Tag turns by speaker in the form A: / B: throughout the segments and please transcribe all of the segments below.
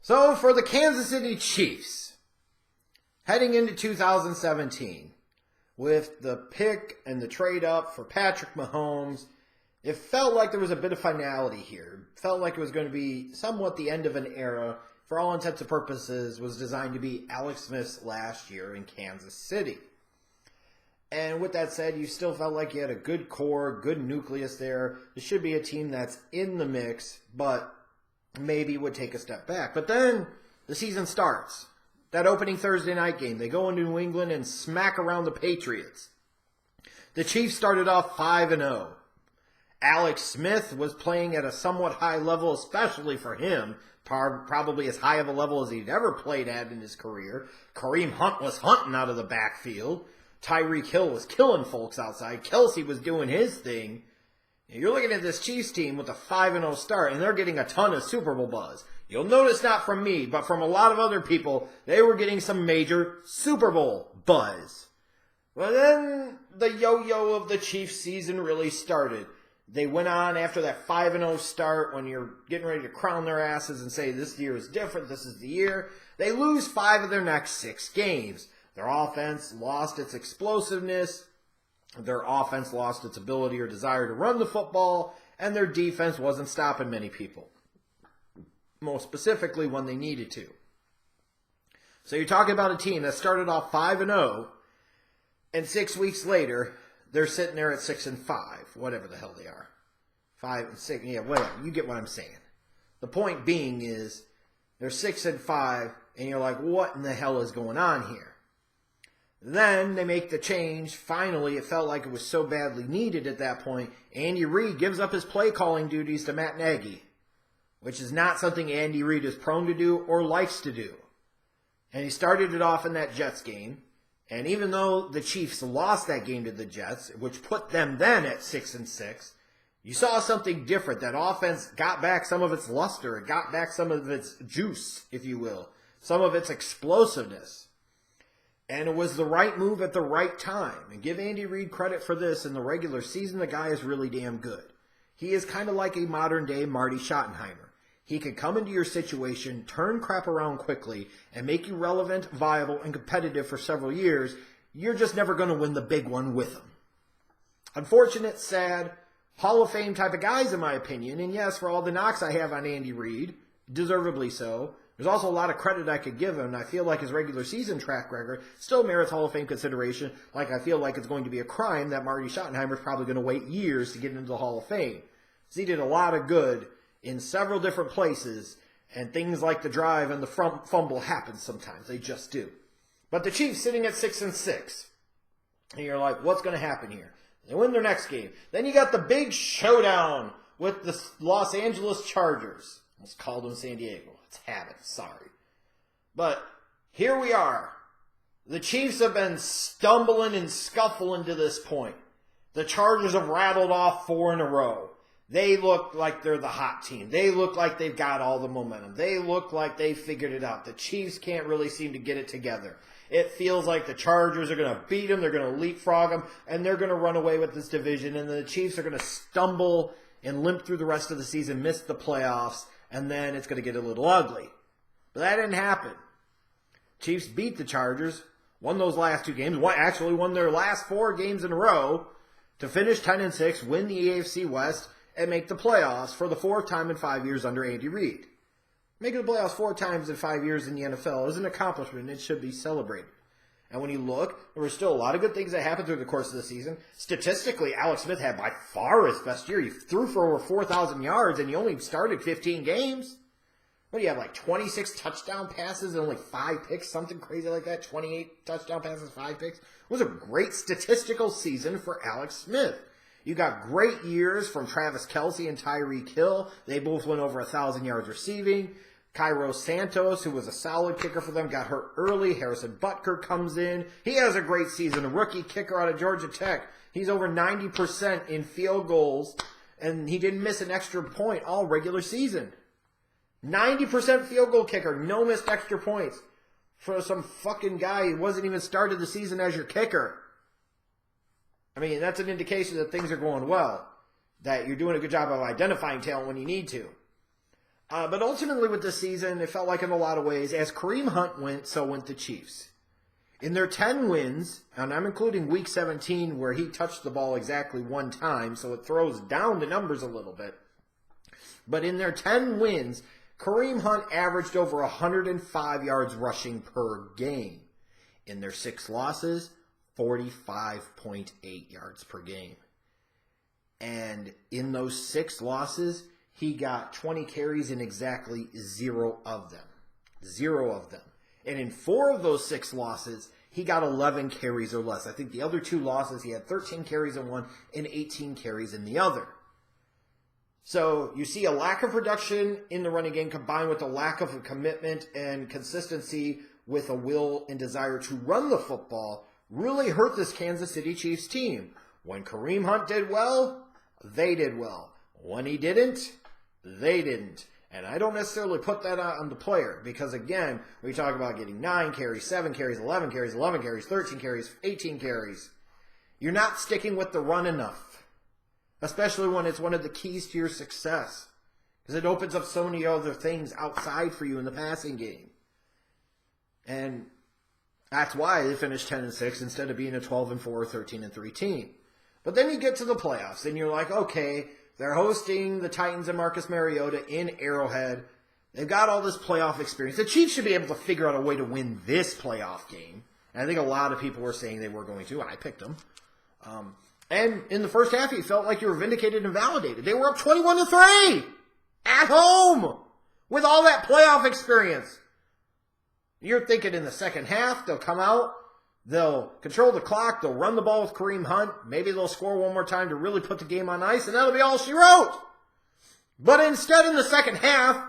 A: So for the Kansas City Chiefs, heading into 2017, with the pick and the trade up for Patrick Mahomes, it felt like there was a bit of finality here. It felt like it was going to be somewhat the end of an era. For all intents and purposes, was designed to be Alex Smith's last year in Kansas City. And with that said, you still felt like you had a good core, good nucleus there. This should be a team that's in the mix, but maybe would take a step back. But then the season starts. That opening Thursday night game, they go into New England and smack around the Patriots. The Chiefs started off 5-0. Alex Smith was playing at a somewhat high level, especially for him, probably as high of a level as he'd ever played at in his career. Kareem Hunt was hunting out of the backfield. Tyreek Hill was killing folks outside. Kelsey was doing his thing. You're looking at this Chiefs team with a 5-0 start, and they're getting a ton of Super Bowl buzz. You'll notice not from me, but from a lot of other people, they were getting some major Super Bowl buzz. Well, then the yo-yo of the Chiefs season really started. They went on after that 5-0 start when you're getting ready to crown their asses and say this year is different, this is the year. They lose 5 of their next 6 games. Their offense lost its explosiveness. Their offense lost its ability or desire to run the football. And their defense wasn't stopping many people. Most specifically when they needed to. So you're talking about a team that started off 5-0. And 6 weeks later, they're sitting there at 6-5. Whatever the hell they are. 5-6. Yeah, whatever. You get what I'm saying. The point being is, they're 6-5. And you're like, what in the hell is going on here? Then they make the change. Finally, it felt like it was so badly needed at that point. Andy Reid gives up his play calling duties to Matt Nagy, which is not something Andy Reid is prone to do or likes to do. And he started it off in that Jets game. And even though the Chiefs lost that game to the Jets, which put them then at 6-6, you saw something different. That offense got back some of its luster. It got back some of its juice, if you will. Some of its explosiveness. And it was the right move at the right time. And give Andy Reid credit for this. In the regular season, the guy is really damn good. He is kind of like a modern-day Marty Schottenheimer. He can come into your situation, turn crap around quickly, and make you relevant, viable, and competitive for several years. You're just never going to win the big one with him. Unfortunate, sad, Hall of Fame type of guys, in my opinion. And yes, for all the knocks I have on Andy Reid, deservedly so, there's also a lot of credit I could give him, and I feel like his regular season track record still merits Hall of Fame consideration, like I feel like it's going to be a crime that Marty Schottenheimer's probably going to wait years to get into the Hall of Fame. So he did a lot of good in several different places, and things like the drive and the fumble happen sometimes. They just do. But the Chiefs sitting at 6-6, and you're like, what's going to happen here? They win their next game. Then you got the big showdown with the Los Angeles Chargers. Let's call them San Diego. It's habit, sorry. But here we are. The Chiefs have been stumbling and scuffling to this point. The Chargers have rattled off 4 in a row. They look like they're the hot team. They look like they've got all the momentum. They look like they figured it out. The Chiefs can't really seem to get it together. It feels like the Chargers are going to beat them, they're going to leapfrog them, and they're going to run away with this division, and the Chiefs are going to stumble and limp through the rest of the season, miss the playoffs, and then it's going to get a little ugly. But that didn't happen. Chiefs beat the Chargers, won those last 2 games, actually won their last 4 games in a row to finish 10-6, win the AFC West, and make the playoffs for the 4th time in 5 years under Andy Reid. Making the playoffs 4 times in 5 years in the NFL is an accomplishment. It should be celebrated. And when you look, there were still a lot of good things that happened through the course of the season. Statistically, Alex Smith had by far his best year. He threw for over 4,000 yards, and he only started 15 games. What do you have, like 26 touchdown passes and only 5 picks? Something crazy like that? 28 touchdown passes, 5 picks? It was a great statistical season for Alex Smith. You got great years from Travis Kelsey and Tyreek Hill. They both went over 1,000 yards receiving. Cairo Santos, who was a solid kicker for them, got hurt early. Harrison Butker comes in. He has a great season. A rookie kicker out of Georgia Tech. He's over 90% in field goals, and he didn't miss an extra point all regular season. 90% field goal kicker, no missed extra points for some fucking guy who wasn't even started the season as your kicker. I mean, that's an indication that things are going well, that you're doing a good job of identifying talent when you need to. But ultimately with this season, it felt like in a lot of ways, as Kareem Hunt went, so went the Chiefs. In their 10 wins, and I'm including Week 17 where he touched the ball exactly one time, so it throws down the numbers a little bit. But in their 10 wins, Kareem Hunt averaged over 105 yards rushing per game. In their 6 losses, 45.8 yards per game. And in those 6 losses, he got 20 carries in exactly 0 of them. 0 of them. And in 4 of those 6 losses, he got 11 carries or less. I think the other 2 losses, he had 13 carries in one and 18 carries in the other. So you see a lack of production in the running game combined with a lack of commitment and consistency with a will and desire to run the football really hurt this Kansas City Chiefs team. When Kareem Hunt did well, they did well. When he didn't, they didn't. And I don't necessarily put that on the player because, again, we talk about getting 9 carries, 7 carries, 11 carries, 11 carries, 13 carries, 18 carries. You're not sticking with the run enough, especially when it's one of the keys to your success because it opens up so many other things outside for you in the passing game. And that's why they finished 10-6 instead of being a 12-4 or 13-3 team. But then you get to the playoffs and you're like, okay, they're hosting the Titans and Marcus Mariota in Arrowhead. They've got all this playoff experience. The Chiefs should be able to figure out a way to win this playoff game. And I think a lot of people were saying they were going to, and I picked them. And in the first half, you felt like you were vindicated and validated. They were up 21-3 at home with all that playoff experience. You're thinking in the second half, they'll come out, they'll control the clock, they'll run the ball with Kareem Hunt, maybe they'll score one more time to really put the game on ice, and that'll be all she wrote. But instead, in the second half,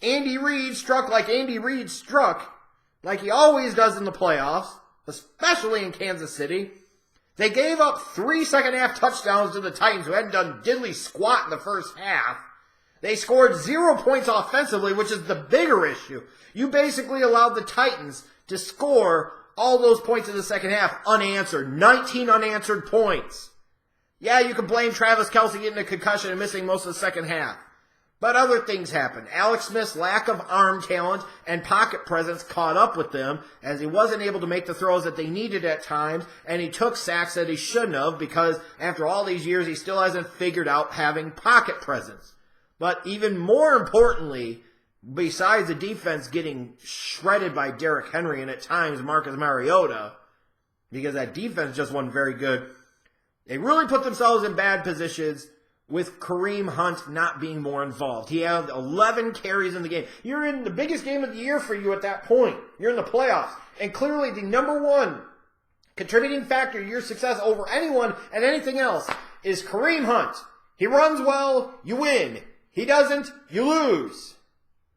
A: Andy Reid struck like Andy Reid struck, like he always does in the playoffs, especially in Kansas City. They gave up 3 second-half touchdowns to the Titans, who hadn't done diddly squat in the first half. They scored 0 points offensively, which is the bigger issue. You basically allowed the Titans to score all those points in the second half unanswered. 19 unanswered points. Yeah, you can blame Travis Kelce getting a concussion and missing most of the second half. But other things happened. Alex Smith's lack of arm talent and pocket presence caught up with them as he wasn't able to make the throws that they needed at times, and he took sacks that he shouldn't have because after all these years, he still hasn't figured out having pocket presence. But even more importantly, besides the defense getting shredded by Derrick Henry and at times Marcus Mariota, because that defense just wasn't very good, they really put themselves in bad positions with Kareem Hunt not being more involved. He had 11 carries in the game. You're in the biggest game of the year for you at that point. You're in the playoffs. And clearly the number one contributing factor to your success over anyone and anything else is Kareem Hunt. He runs well, you win. He doesn't, you lose.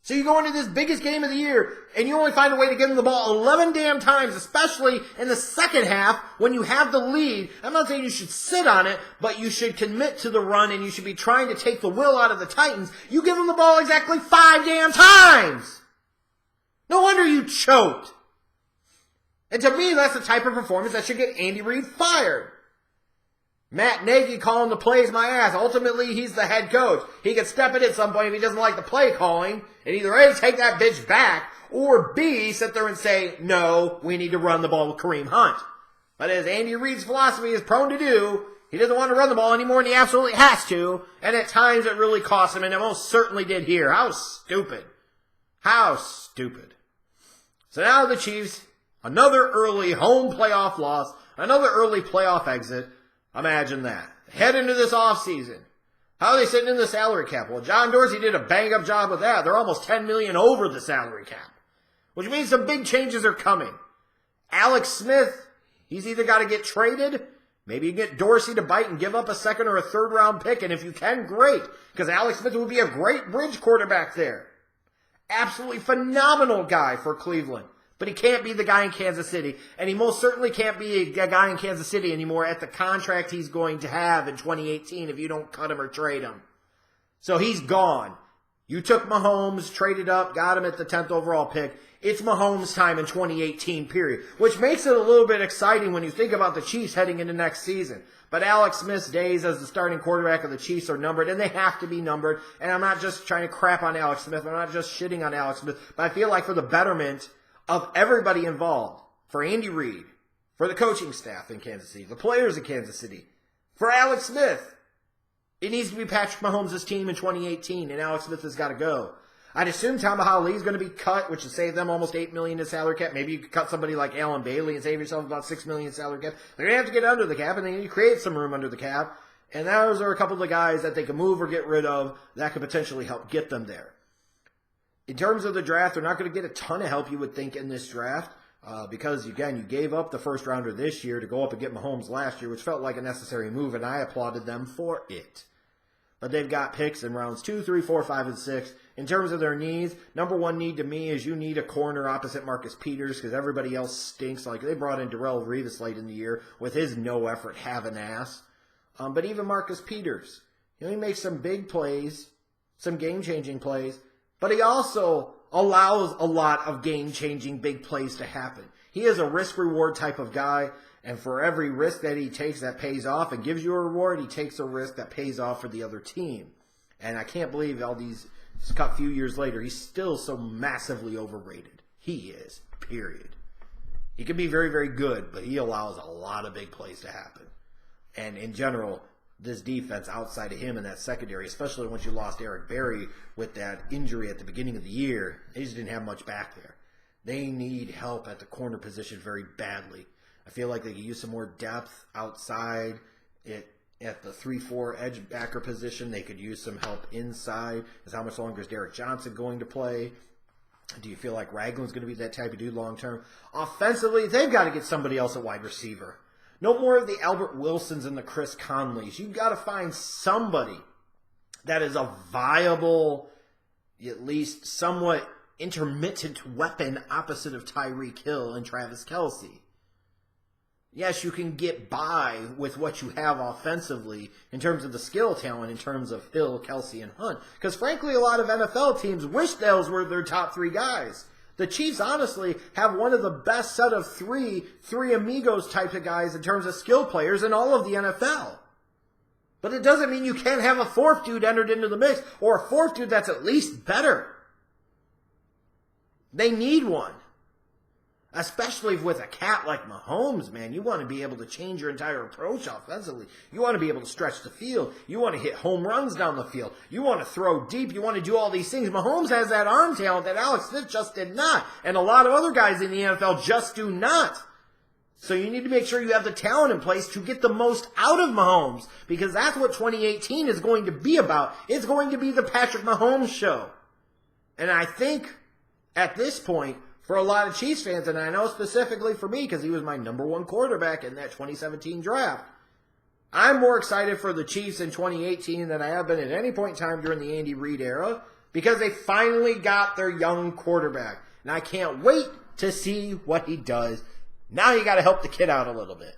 A: So you go into this biggest game of the year, and you only find a way to get him the ball 11 damn times, especially in the second half when you have the lead. I'm not saying you should sit on it, but you should commit to the run, and you should be trying to take the will out of the Titans. You give them the ball exactly 5 damn times. No wonder you choked. And to me, that's the type of performance that should get Andy Reid fired. Matt Nagy calling the plays my ass. Ultimately, he's the head coach. He could step in at some point if he doesn't like the play calling and either A, take that bitch back, or B, sit there and say, no, we need to run the ball with Kareem Hunt. But as Andy Reid's philosophy is prone to do, he doesn't want to run the ball anymore, and he absolutely has to, and at times it really costs him, and it most certainly did here. How stupid. How stupid. So now the Chiefs, another early home playoff loss, another early playoff exit. Imagine that. Head into this offseason. How are they sitting in the salary cap? Well, John Dorsey did a bang-up job with that. They're almost $10 million over the salary cap, which means some big changes are coming. Alex Smith, he's either got to get traded, maybe you get Dorsey to bite and give up a second or a third-round pick, and if you can, great, because Alex Smith would be a great bridge quarterback there. Absolutely phenomenal guy for Cleveland. But he can't be the guy in Kansas City. And he most certainly can't be a guy in Kansas City anymore at the contract he's going to have in 2018 if you don't cut him or trade him. So he's gone. You took Mahomes, traded up, got him at the 10th overall pick. It's Mahomes' time in 2018, period. Which makes it a little bit exciting when you think about the Chiefs heading into next season. But Alex Smith's days as the starting quarterback of the Chiefs are numbered, and they have to be numbered. And I'm not just trying to crap on Alex Smith. I'm not just shitting on Alex Smith. But I feel like for the betterment of everybody involved, for Andy Reid, for the coaching staff in Kansas City, the players in Kansas City, for Alex Smith, it needs to be Patrick Mahomes' team in 2018, and Alex Smith has got to go. I'd assume Tamaha is going to be cut, which would save them almost $8 million in salary cap. Maybe you could cut somebody like Alan Bailey and save yourself about $6 million in salary cap. They're going to have to get under the cap, and they need to create some room under the cap. And those are a couple of the guys that they can move or get rid of that could potentially help get them there. In terms of the draft, they're not going to get a ton of help, you would think, in this draft. Because, again, you gave up the first rounder this year to go up and get Mahomes last year, which felt like a necessary move, and I applauded them for it. But they've got picks in rounds 2, 3, 4, 5, and 6. In terms of their needs, number one need to me is you need a corner opposite Marcus Peters because everybody else stinks. Like, they brought in Darrelle Revis late in the year with his no-effort having ass. But even Marcus Peters, he makes some big plays, some game-changing plays, but he also allows a lot of game-changing big plays to happen. He is a risk-reward type of guy, and for every risk that he takes that pays off and gives you a reward, he takes a risk that pays off for the other team. And I can't believe all these few years later, he's still so massively overrated. He is, period. He can be very, very good, but he allows a lot of big plays to happen. And in general, this defense outside of him in that secondary, especially once you lost Eric Berry with that injury at the beginning of the year, they just didn't have much back there. They need help at the corner position very badly. I feel like they could use some more depth outside at the 3-4 edge backer position. They could use some help inside. Because how much longer is Derek Johnson going to play? Do you feel like Ragland's going to be that type of dude long term? Offensively, they've got to get somebody else at wide receiver. No more of the Albert Wilsons and the Chris Conleys. You've got to find somebody that is a viable, at least somewhat intermittent weapon opposite of Tyreek Hill and Travis Kelce. Yes, you can get by with what you have offensively in terms of the skill talent, in terms of Hill, Kelce, and Hunt. Because frankly, a lot of NFL teams wish those were their top three guys. The Chiefs, honestly, have one of the best set of three amigos type of guys in terms of skill players in all of the NFL. But it doesn't mean you can't have a fourth dude entered into the mix, or a fourth dude that's at least better. They need one. Especially with a cat like Mahomes, man. You want to be able to change your entire approach offensively. You want to be able to stretch the field. You want to hit home runs down the field. You want to throw deep. You want to do all these things. Mahomes has that arm talent that Alex Smith just did not. And a lot of other guys in the NFL just do not. So you need to make sure you have the talent in place to get the most out of Mahomes. Because that's what 2018 is going to be about. It's going to be the Patrick Mahomes show. And I think at this point, for a lot of Chiefs fans, and I know specifically for me because he was my number one quarterback in that 2017 draft, I'm more excited for the Chiefs in 2018 than I have been at any point in time during the Andy Reid era because they finally got their young quarterback. And I can't wait to see what he does. Now you got to help the kid out a little bit.